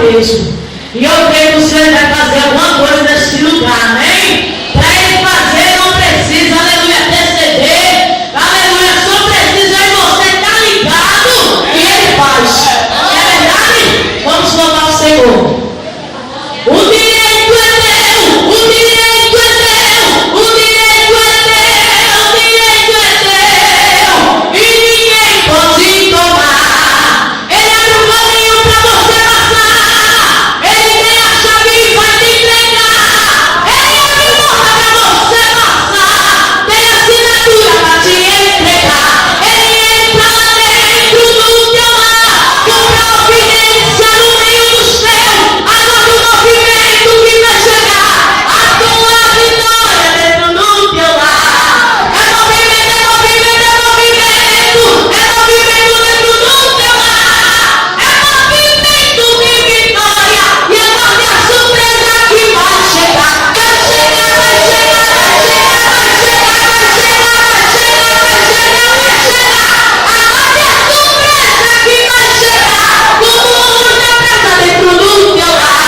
mesmo. E eu creio que o Senhor vai fazer alguma coisa nesse lugar, amém? Para Ele fazer, não precisa, aleluia, interceder, aleluia, só precisa de você estar ligado e Ele faz. É verdade? Vamos louvar o Senhor. O direito é teu, o direito é teu, o direito é teu, o direito é teu, e ninguém pode tomar. Ele abre um caminho para você passar, ele tem a chave e vai te entregar. Ele abre porta para você passar, tem assinatura para te entregar. Ele entra lá dentro do teu lar, com providência no meio do céu. Agora o movimento que vai chegar, a tua vitória dentro do teu lar. É movimento, é movimento, é movimento, é movimento dentro do teu lar. É movimento de vitória. E aguarde a surpresa que vai chegar. Vai chegar, vai chegar, vai chegar, vai chegar, vai chegar, vai chegar, vai chegar, vai chegar. Aguarde a surpresa que vai chegar. Todo mundo está presa dentro do teu lar.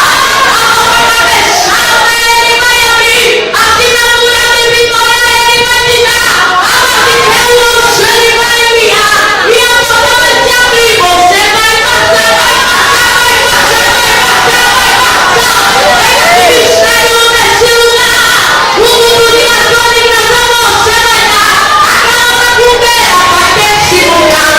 Ele vai abrir, assinatura de vitória Ele vai te dar, a ordem de revolução Ele vai enviar, e a porta vai se abrir, você vai passar, vai passar, vai passar, vai passar, vai passar. Esse mistério nesse lugar, o mundo de Atônicas a você vai dar, a calma cubeira vai desse lugar.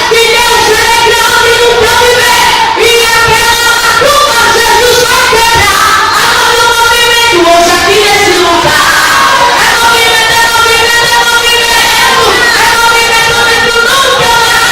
Que Deus é grande no teu viver, e aquela macumba Jesus vai quebrar. Agora o movimento hoje aqui nesse lugar. É movimento, é movimento, é movimento, é movimento dentro do teu lar.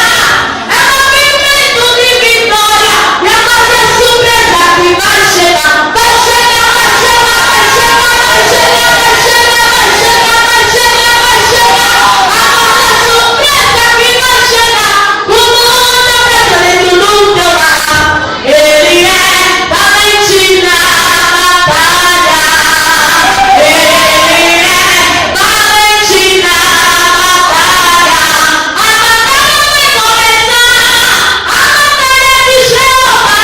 É movimento de vitória. E a mais é surpresa que vai chegar. Vai chegar, vai chegar, vai chegar, vai chegar, vai chegar, vai chegar, vai chegar, vai chegar. Agora a surpresa que vai chegar. O mundo está preso dentro do teu lar. Ele é valente na batalha. Ele é valente na batalha. A batalha vai começar. A batalha é de Jeová.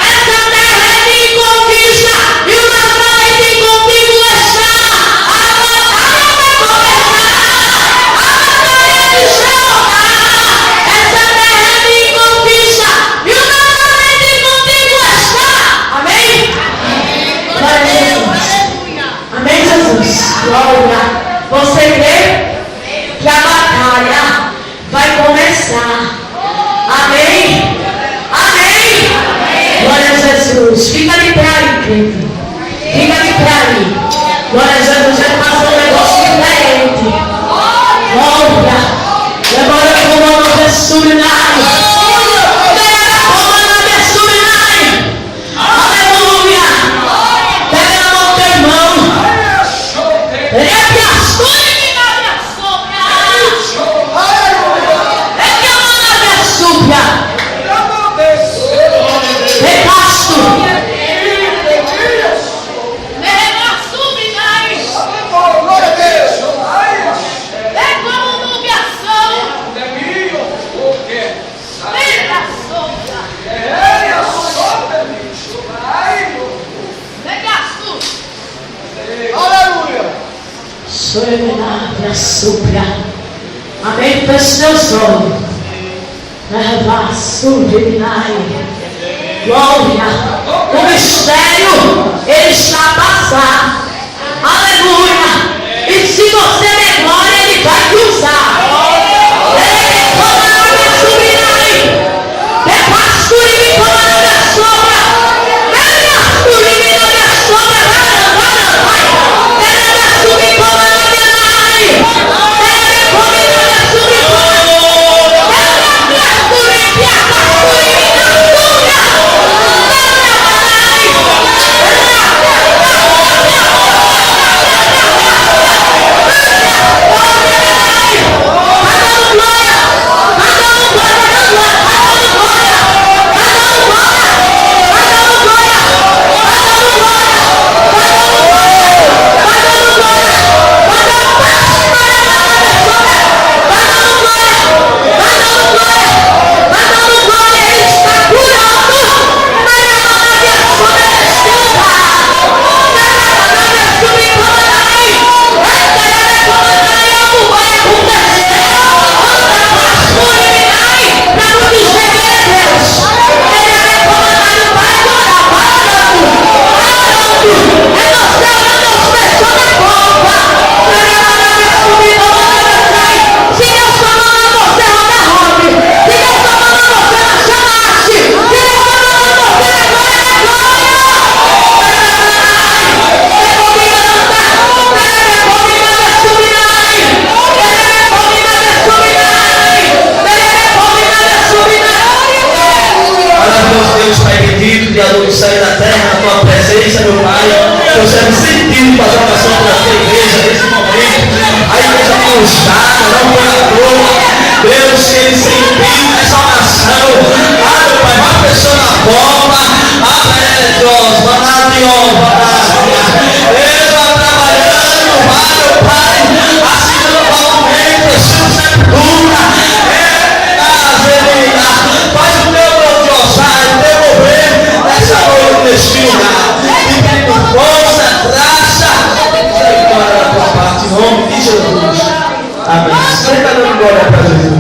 Essa terra é de conquista e o Nazarene contigo está. A batalha vai começar. A batalha é de Jeová. Essa terra é de conquista e o Nazarene contigo está. Amém? Glória a Jesus. Amém, Jesus. Glória. Você crê que a batalha vai começar? Amém? Amém? Glória a Jesus. Fica de pé aí, crente. Fica de pé aí. Glória a Jesus. Vai fazer um negócio diferente. Glória. Agora eu vou mandar o seminário. Pega a comanda desse seminário. Aleluia. Pega na mão do teu irmão. É que as coisas que não me assombram. É que a manda me assombra. Repasto. Seminário supra. Amém? Feche seus olhos. Leva sublinai. Glória. O mistério ele está a passar. Aleluia. E se você der glória, ele vai te usar. do céu e da terra, na tua presença, meu Pai. Eu serve sentido fazer uma oração pela tua igreja nesse momento. A igreja conquistada, não foi à toa. Deus, que ele sentiu essa oração. Ah, meu Pai, uma pessoa na porta. Deus, Ele está trabalhando, vai, meu Pai, assinando o documento, deixando sepultura. Faz o teu gloriosário, teu mover nessa noite, neste lugar. E pedindo força, graça, vitória da tua parte, em nome de Jesus. Amém. Você está dando glória para Jesus.